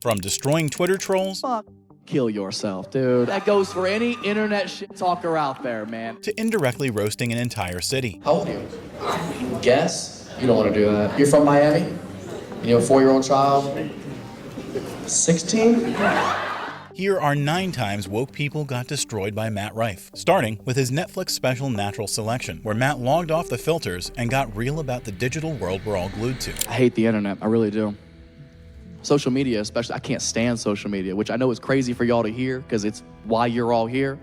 From destroying Twitter trolls Kill yourself, dude. That goes for any internet shit talker out there, man. to indirectly roasting an entire city. How old are you? Guess? You don't want to do that. You're from Miami? You have a 4-year-old child? 16? Here are 9 times woke people got destroyed by Matt Rife, starting with his Netflix special Natural Selection, where Matt logged off the filters and got real about the digital world we're all glued to. I hate the internet. I really do. Social media, especially, I can't stand social media, which I know is crazy for y'all to hear because it's why you're all here.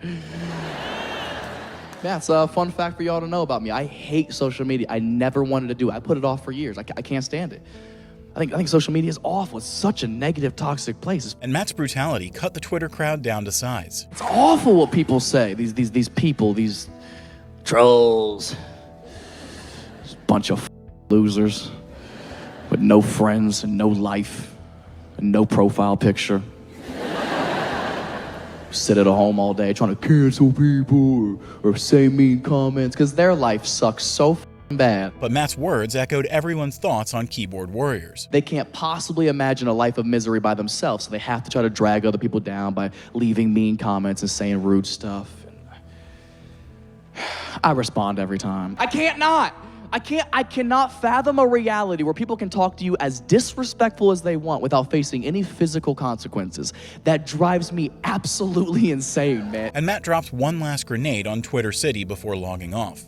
Yeah, it's a fun fact for y'all to know about me. I hate social media. I never wanted to do it. I put it off for years. I can't stand it. I think social media is awful. It's such a negative, toxic place. And Matt's brutality cut the Twitter crowd down to size. It's awful what people say. These people, these trolls, this bunch of losers with no friends and no life and no profile picture. Sit at a home all day trying to cancel people or say mean comments because their life sucks so bad. But Matt's words echoed everyone's thoughts on keyboard warriors. They can't possibly imagine a life of misery by themselves, so they have to try to drag other people down by leaving mean comments and saying rude stuff. I respond every time. I cannot fathom a reality where people can talk to you as disrespectful as they want without facing any physical consequences. That drives me absolutely insane, man. And Matt dropped one last grenade on Twitter City before logging off.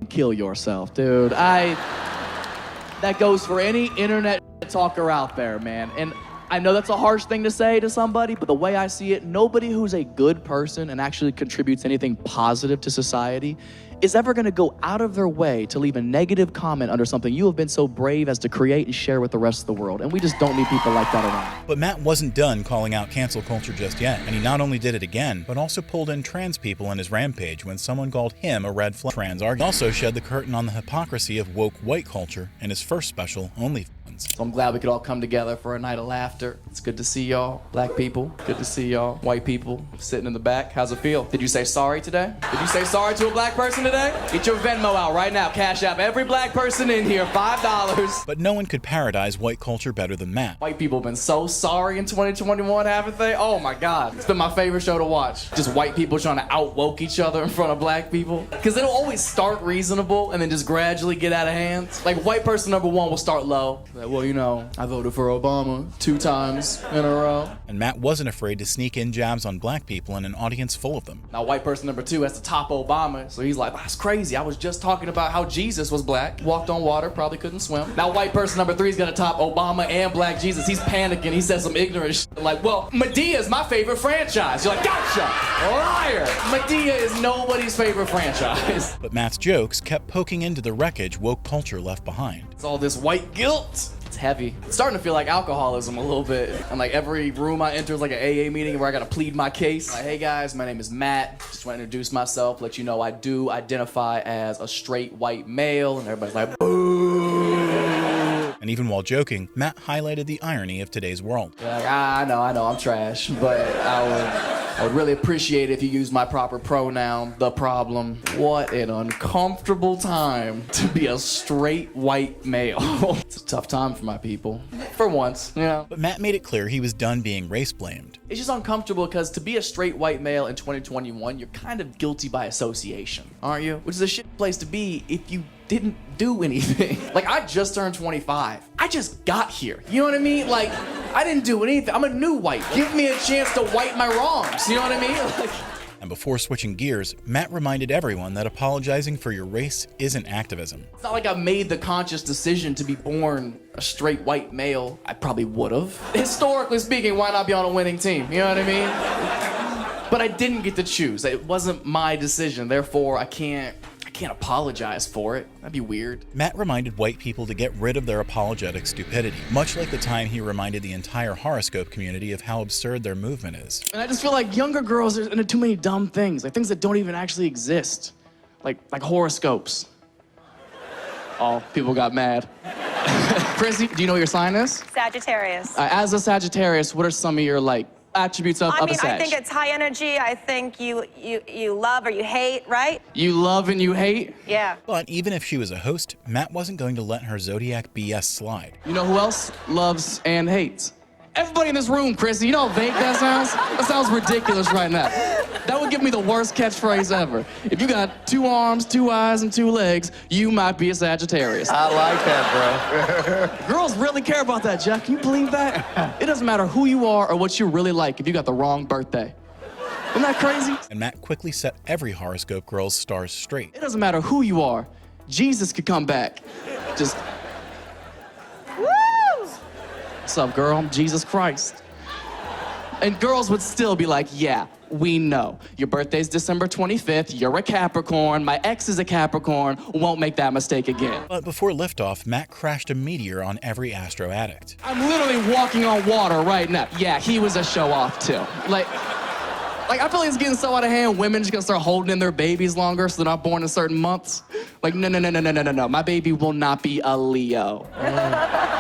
Kill yourself, dude. That goes for any internet talker out there, man. And I know that's a harsh thing to say to somebody, but the way I see it, nobody who's a good person and actually contributes anything positive to society is ever gonna go out of their way to leave a negative comment under something you have been so brave as to create and share with the rest of the world. And we just don't need people like that around. But Matt wasn't done calling out cancel culture just yet, and he not only did it again, but also pulled in trans people in his rampage when someone called him a red flag trans argument. He also shed the curtain on the hypocrisy of woke white culture in his first special, OnlyFans. So I'm glad we could all come together for a night of laughter. It's good to see y'all, black people. Good to see y'all, white people, sitting in the back. How's it feel? Did you say sorry today? Did you say sorry to a black person today? Get your Venmo out right now. Cash App every black person in here, $5. But no one could parodize white culture better than Matt. White people have been so sorry in 2021, haven't they? Oh my God. It's been my favorite show to watch. Just white people trying to out-woke each other in front of black people. Because it'll always start reasonable and then just gradually get out of hand. Like white person number 1 will start low. Like, well, you know, I voted for Obama 2 times in a row. And Matt wasn't afraid to sneak in jabs on black people in an audience full of them. Now white person number 2 has to top Obama, so he's like, that's crazy. I was just talking about how Jesus was black, walked on water, probably couldn't swim. Now white person number 3 is gonna top Obama and black Jesus. He's panicking, he says some ignorant shit like, well, Medea's my favorite franchise. You're like, gotcha, liar. Medea is nobody's favorite franchise. But Matt's jokes kept poking into the wreckage woke culture left behind. It's all this white guilt. It's heavy. It's starting to feel like alcoholism a little bit. And like every room I enter is like an AA meeting where I gotta plead my case. Like, hey guys, my name is Matt. Just want to introduce myself, let you know I do identify as a straight white male. And everybody's like, boo. And even while joking, Matt highlighted the irony of today's world. You're like, I know, I'm trash, but I would really appreciate it if you used my proper pronoun, the problem. What an uncomfortable time to be a straight white male. It's a tough time for my people. For once, yeah. But Matt made it clear he was done being race blamed. It's just uncomfortable because to be a straight white male in 2021, you're kind of guilty by association, aren't you? Which is a shit place to be if you didn't do anything. Like, I just turned 25. I just got here. You know what I mean? Like, I didn't do anything. I'm a new white. Give me a chance to right my wrongs. You know what I mean? Like, And before switching gears, Matt reminded everyone that apologizing for your race isn't activism. it's not like I made the conscious decision to be born a straight white male. I probably would have. Historically speaking, why not be on a winning team? You know what I mean? But I didn't get to choose. It wasn't my decision. Therefore, I can't apologize for it. That'd be weird. Matt reminded white people to get rid of their apologetic stupidity, much like the time he reminded the entire horoscope community of how absurd their movement is. And I just feel like younger girls are into too many dumb things, like things that don't even actually exist, like horoscopes. Oh, people got mad. Chrissy, do you know what your sign is? Sagittarius. As a Sagittarius, what are some of your attributes of a Sag? I think it's high energy. I think you love or you hate, right? You love and you hate? Yeah. But even if she was a host, Matt wasn't going to let her zodiac BS slide. You know who else loves and hates? Everybody in this room, Chrissy, you know how vague that sounds? That sounds ridiculous right now. That would give me the worst catchphrase ever. If you got 2 arms, 2 eyes, and 2 legs, you might be a Sagittarius. I like that, bro. Girls really care about that, Jeff. Can you believe that? It doesn't matter who you are or what you really like if you got the wrong birthday. Isn't that crazy? And Matt quickly set every horoscope girl's stars straight. It doesn't matter who you are. Jesus could come back. Just... Woo! What's up, girl? I'm Jesus Christ. And girls would still be like, yeah, we know. Your birthday's December 25th, you're a Capricorn, my ex is a Capricorn, won't make that mistake again. But before liftoff, Matt crashed a meteor on every Astro addict. I'm literally walking on water right now. Yeah, he was a show-off too. Like, I feel like it's getting so out of hand, women just gonna start holding in their babies longer so they're not born in certain months. Like, no. My baby will not be a Leo.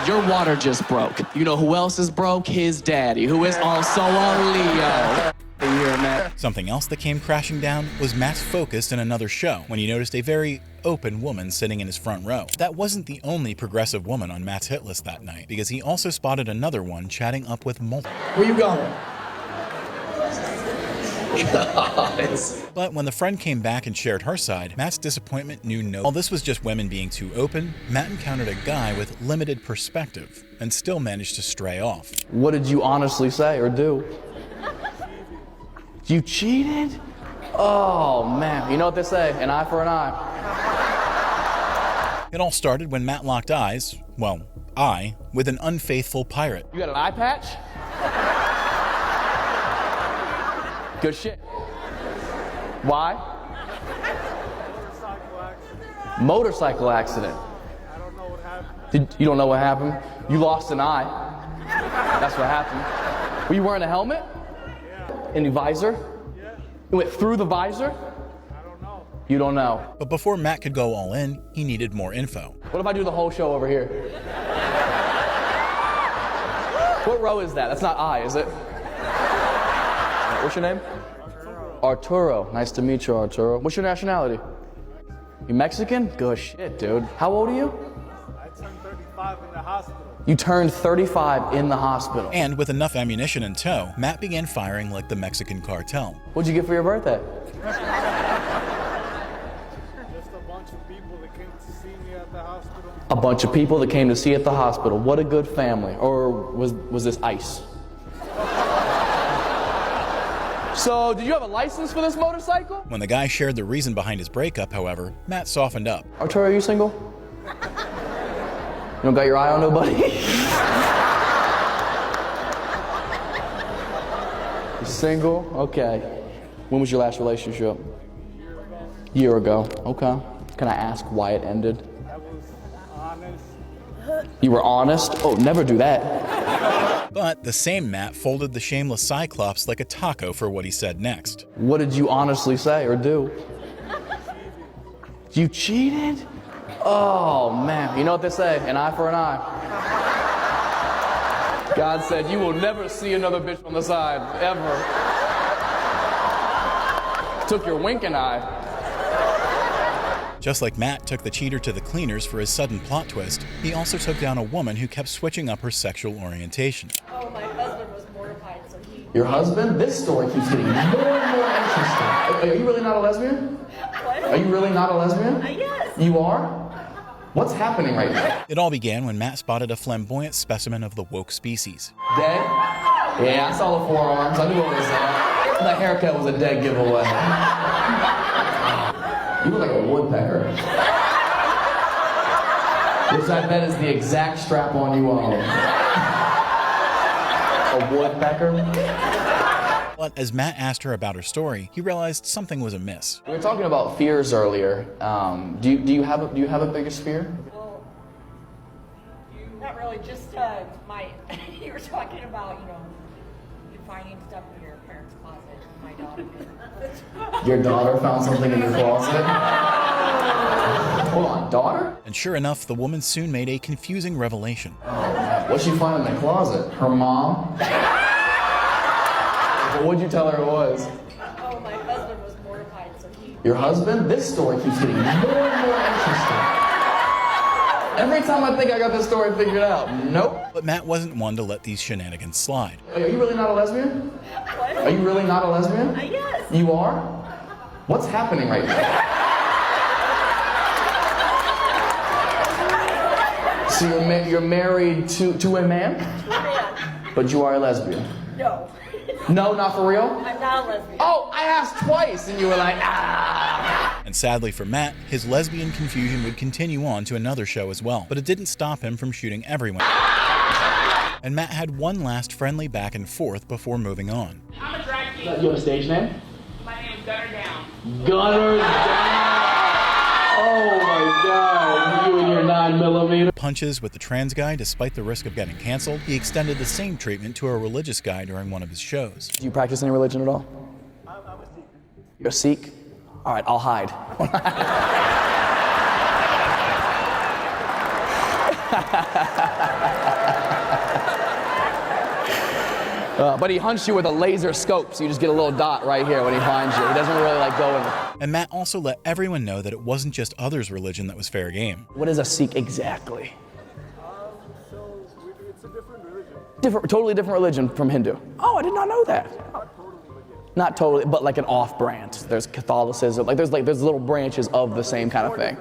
Your water just broke. You know who else is broke? His daddy, who is also a Leo. You hear Matt? Something else that came crashing down was Matt's focus in another show when he noticed a very open woman sitting in his front row. That wasn't the only progressive woman on Matt's hit list that night, because he also spotted another one chatting up with multiple. Where you going? But when the friend came back and shared her side, Matt's disappointment knew no. While this was just women being too open, Matt encountered a guy with limited perspective and still managed to stray off. What did you honestly say or do? You cheated? Oh, man. You know what they say, an eye for an eye. It all started when Matt locked eyes, well, with an unfaithful pirate. You got an eye patch? Good shit. Why? Motorcycle accident. I don't know what happened. You don't know what happened? You lost an eye. That's what happened. Were you wearing a helmet? Yeah. In the visor? Yeah. You went through the visor? I don't know. You don't know. But before Matt could go all in, he needed more info. What if I do the whole show over here? What row is that? That's not I, is it? What's your name? Arturo. Nice to meet you, Arturo. What's your nationality? You Mexican? Good shit, dude. How old are you? I turned 35 in the hospital. You turned 35 in the hospital. And with enough ammunition in tow, Matt began firing like the Mexican cartel. What'd you get for your birthday? Just a bunch of people that came to see me at the hospital. A bunch of people that came to see you at the hospital. What a good family. Or was this ICE? So, did you have a license for this motorcycle? When the guy shared the reason behind his breakup, however, Matt softened up. Arturo, are you single? You don't got your eye on nobody? You single? Okay. When was your last relationship? Year ago. Okay. Can I ask why it ended? I was honest. You were honest? Oh, never do that. But the same Matt folded the shameless Cyclops like a taco for what he said next. What did you honestly say or do? You cheated? Oh, man. You know what they say, an eye for an eye. God said you will never see another bitch on the side, ever. Took your winking eye. Just like Matt took the cheater to the cleaners for his sudden plot twist, he also took down a woman who kept switching up her sexual orientation. Oh, my husband was mortified, so he... Your husband? This story keeps getting more and more interesting. Are you really not a lesbian? What? Are you really not a lesbian? Yes. You are? What's happening right now? It all began when Matt spotted a flamboyant specimen of the woke species. Dead? Yeah, I saw the forearms. I knew what was that. The haircut was a dead giveaway. You look like a woodpecker. Which I bet is the exact strap on you own. A woodpecker? But as Matt asked her about her story, he realized something was amiss. We were talking about fears earlier. Do you have a biggest fear? Well, not really, just you were talking about, you finding stuff in your parents' closet. My daughter did. Your daughter found something in your closet? Hold on, daughter? And sure enough, the woman soon made a confusing revelation. What'd she find in the closet? Her mom? What'd you tell her it was? Oh, my husband was mortified, so he... Your husband? This story keeps getting more and more interesting. Every time I think I got this story figured out, nope. But Matt wasn't one to let these shenanigans slide. Are you really not a lesbian? What? Are you really not a lesbian? Yes. You are? What's happening right now? So you're married to a man? Man. But you are a lesbian? No. No, not for real? I'm not a lesbian. Oh, I asked twice and you were like, ah. And sadly for Matt, his lesbian confusion would continue on to another show as well, but it didn't stop him from shooting everyone. And Matt had one last friendly back and forth before moving on. I'm a drag king. You have a stage name? My name's Gunner Down. Gunner Down. Oh my God, you and your 9mm. Punches with the trans guy despite the risk of getting canceled, he extended the same treatment to a religious guy during one of his shows. Do you practice any religion at all? I'm a Sikh. You're a Sikh? All right, I'll hide. But he hunts you with a laser scope, so you just get a little dot right here when he finds you. He doesn't really like go in. And Matt also let everyone know that it wasn't just others' religion that was fair game. What is a Sikh exactly? So it's a different religion. Totally different religion from Hindu. Oh, I did not know that. Not totally religion. Not totally, but like an off-brand. There's Catholicism, there's little branches of the same kind of thing.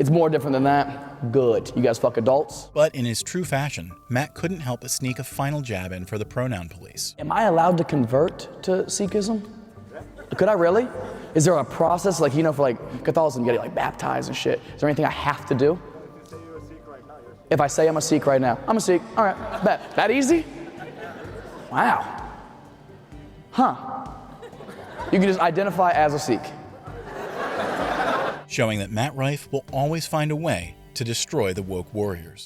It's more different than that. Good. You guys fuck adults? But in his true fashion, Matt couldn't help but sneak a final jab in for the pronoun police. Am I allowed to convert to Sikhism? Could I really? Is there a process, like, for like Catholicism, you get like baptized and shit. Is there anything I have to do? If you say you're a Sikh right now, yes. If I say I'm a Sikh right now, I'm a Sikh. All right, bet. That easy? Wow. Huh. You can just identify as a Sikh. Showing that Matt Rife will always find a way to destroy the woke warriors.